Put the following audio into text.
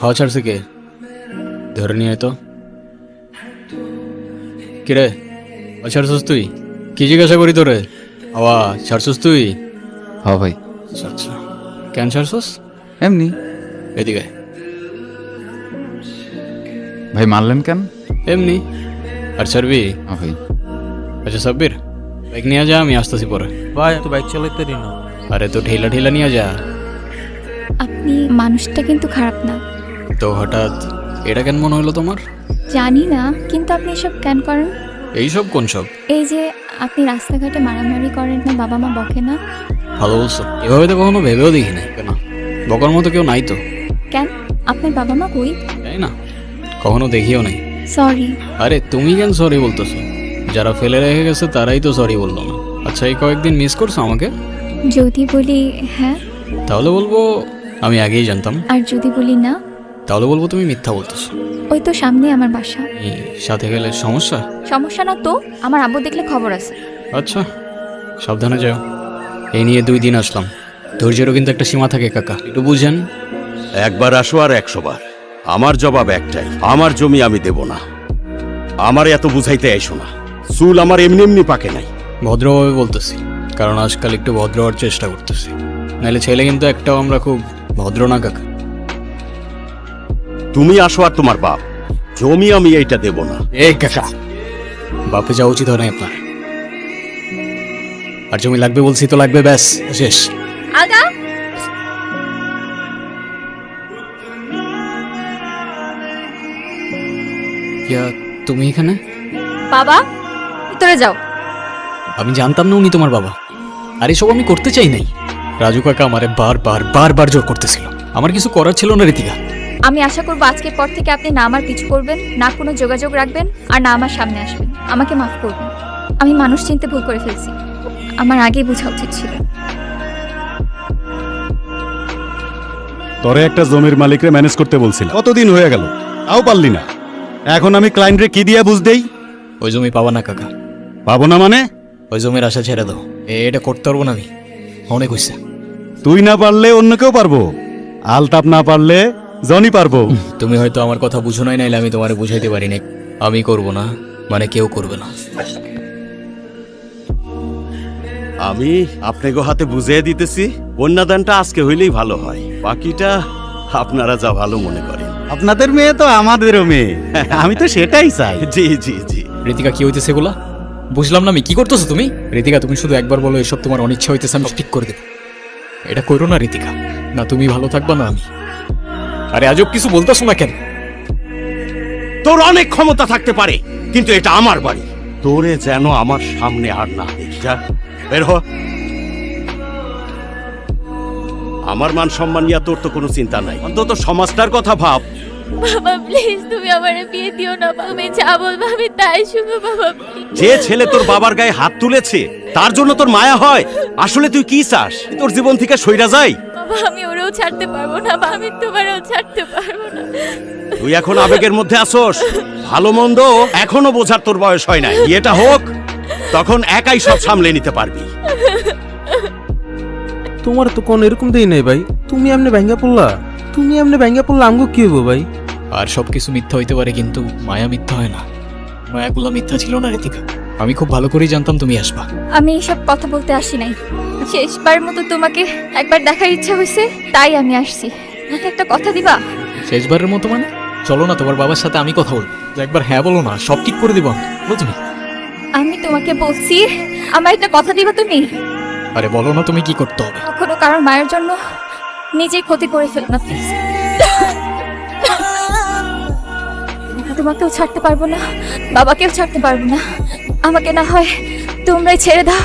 হাওয়া ছাড়ছে কে? ধরে নিয়ে আয় তো। কিরে হাওয়া ছাড়ছস তুই? কি জিজ্ঞাসা করি তোরে? হাওয়া ছাড়ছস তুই? হ্যাঁ ভাই, আচ্ছা আচ্ছা, কেন ছাড়ছস? এমনি। এদিকে ভাই মারলেন কেন? এমনি। আর ছাড়বি? হ্যাঁ ভাই। আচ্ছা সাব্বির, বাইক নিয়ে যা, আমি আসতেছি পরে। ভাই তো বাইক চালাতে দিন না। আরে তো ঠেলা ঠেলা নিয়ে যা। আপনি মানুষটা কিন্তু খারাপ না। তো হঠাৎ এটা কেন মনে হলো তোমার? জানি না, কিন্তু আপনি এসব কেন করেন? এইসব কোন সব? এই যে আপনি রাস্তাঘাটে মারামারি করেন না, বাবা মা বকে না? ভালো বলছো, এভাবে তো কখনো ভেবেও দেখি নাই। কেন বকার মতো কেউ নাই তো। কেন? আপনার বাবা মা কই? তাই না, কখনো দেখিও নাই। সরি। আরে তুমি কেন সরি বলতেছো? যারা ফেলে রেখে গেছে তারাই তো সরি বললো না। আচ্ছা এই কয়েকদিন মিস করছো আমাকে? যদি বলি হ্যাঁ, তাহলে বলবো আমি আগেই জানতাম। আর যদি বলি না? তাহলে বলবো তুমি মিথ্যা বলতেছো। ওই তো সামনে আমার বাসা। এই সাথে গেলে সমস্যা? সমস্যা না তো, আমার আব্বু দেখলে খবর আছে। আচ্ছা সাবধানে যাও। এই নিয়ে 2 দিন আসলাম, ধৈর্যেরও কিন্তু একটা সীমা থাকে কাকা, একটু বুঝেন। একবার আসো আর 100 বার। আমার জবাব একটাই, আমার জমি আমি দেব না। আমার এত বুঝাইতে আইসো না, চুল আমার এমনি এমনি পাকে নাই। ভদ্রভাবে বলতেছি, কারণ আজকাল একটু ভদ্র হওয়ার চেষ্টা করতেছি। নাহলে ছেলে কিন্তু একটাও আমরা খুব ভদ্র না কাকা। তুমি আসো আর তোমার বাপ, জমি আমি এইটা দেব না। এই কাকা, বাপে যাওয়া উচিত হয় না আপনার। আর জমি লাগবে বলছি তো লাগবে, ব্যাস শেষ। আগা ইয়া, তুমি এখানে? বাবা, ভিতরে যাও। আমি জানতাম না উনি তোমার বাবা। আর এসব আমি করতে চাই নাই। রাজু কাকা আমারে বারবার জোর করতেছিল। আমার কিছু করার ছিল না ঋতিকা। আমি আশা করবো আজকের পর থেকে আপনি না আমার পিছু করবেন, না কোনো যোগাযোগ রাখবেন, আর না আমার সামনে আসবেন। আমাকে মাফ করবেন, আমি মানুষ চিনতে ভুল করে ফেলছি। আমার আগেই বোঝা উচিত ছিল। তোরে একটা জমির মালিকরে ম্যানেজ করতে বলছিল, কতদিন হয়ে গেল, তাও পারলি না। এখন আমি ক্লায়েন্টরে কি দিয়া বুঝ দেই? ওই জমি পাবা না কাকা। পাবো না মানে? ওই জমির আশা ছেড়ে দাও। এটা করতে পারবো না আমি, অনেক হয়েছে। তুই না পারলে অন্য কেউ পারবো, আলতাপ না পারলে জনি পারবো। তুমি হয়তো আমার কথা বুঝো নাই, নাইলে আমি তোমারে বুঝাইতে পারি নাই। আমি করব না মানে কেউ করবে না। আমি আপনাকে হাতে বুঝিয়ে দিতেছি, কন্যাদানটা আজকে হইলেই ভালো হয়, বাকিটা আপনারা যা ভালো মনে করেন। আপনাদের মেয়ে তো আমাদেরও মেয়ে, আমি তো সেটাই চাই। জি জি জি। ঋতিকা কি হইতেছে এগুলা? বুঝলাম না আমি, কি করতেছো তুমি? ঋতিকা তুমি শুধু একবার বলো এসব তোমার অনিচ্ছা হইতেছে, আমি ঠিক করে দেবো। এটা করো না ঋতিকা, না তুমি ভালো থাকবা না আমি। আরে আজব কিছু বলতেছো না কেন? তোর অনেক ক্ষমতা থাকতে পারে, কিন্তু এটা আমার বাড়ি। তোরে যেন আমার সামনে আর না দেখি। যা বের হ। আমার মান সম্মান নিয়ে তোর তো কোনো চিন্তা নাই, অন্তত সমাজটার কথা ভাব। বাবা প্লিজ তুমি আমারে বিয়ে দিও না, বাবা আমি যা বলবো আমি তাই শুনবো বাবা please। যে ছেলে তোর বাবার গায়ে হাত তুলেছে তার জন্য তোর মায়া হয়? আসলে তুই কি চাস, তোর জীবন থেকে সইরা যাই? বাবা আমি ওরেও ছাড়তে পারবো না, বা আমি তোমারও ছাড়তে পারবো না। তুই এখন আবেগের মধ্যে আসোস, ভালো মন্দ এখনো বোঝার তোর বয়স হয় নাই। বিয়েটা হোক, তখন একাই সব সামলে নিতে পারবি। তোমার তো কোন এরকম দেই নাই ভাই, তুমি এমনি ভেঙ্গা পড়লা। আমগো কি হইব ভাই? আর সবকিছু মিথ্যা হইতে পারে, কিন্তু মায়া মিথ্যা হয় না। মায়াগুলো মিথ্যা ছিল না ঋতিকা। আমি খুব ভালো করেই জানতাম তুমি আসবা। আমি এসব কথা বলতে আসি নাই, শেষবার মতো তোমাকে একবার দেখার ইচ্ছা হয়েছে, তাই আমি আসছি। আমাকে একটা কথা দিবা? শেষবারের মতো মানে? চলো না তোমার বাবার সাথে আমি কথা বলবো। যে একবার হ্যাঁ বলো না, সব ঠিক করে দিব আমি। বলো তুমি। আমি তোমাকে বলছি, আমার একটা কথা দিবা তুমি? আরে বলো না তুমি কি করতে হবে। কখনো কারোর মায়ের জন্য নিজেই ক্ষতি করে ফেলো না প্লিজ। তোমাকেও ছাড়তে পারবো না, বাবাকেও ছাড়তে পারবো না। আমাকে না হয় তোমরাই ছেড়ে দাও।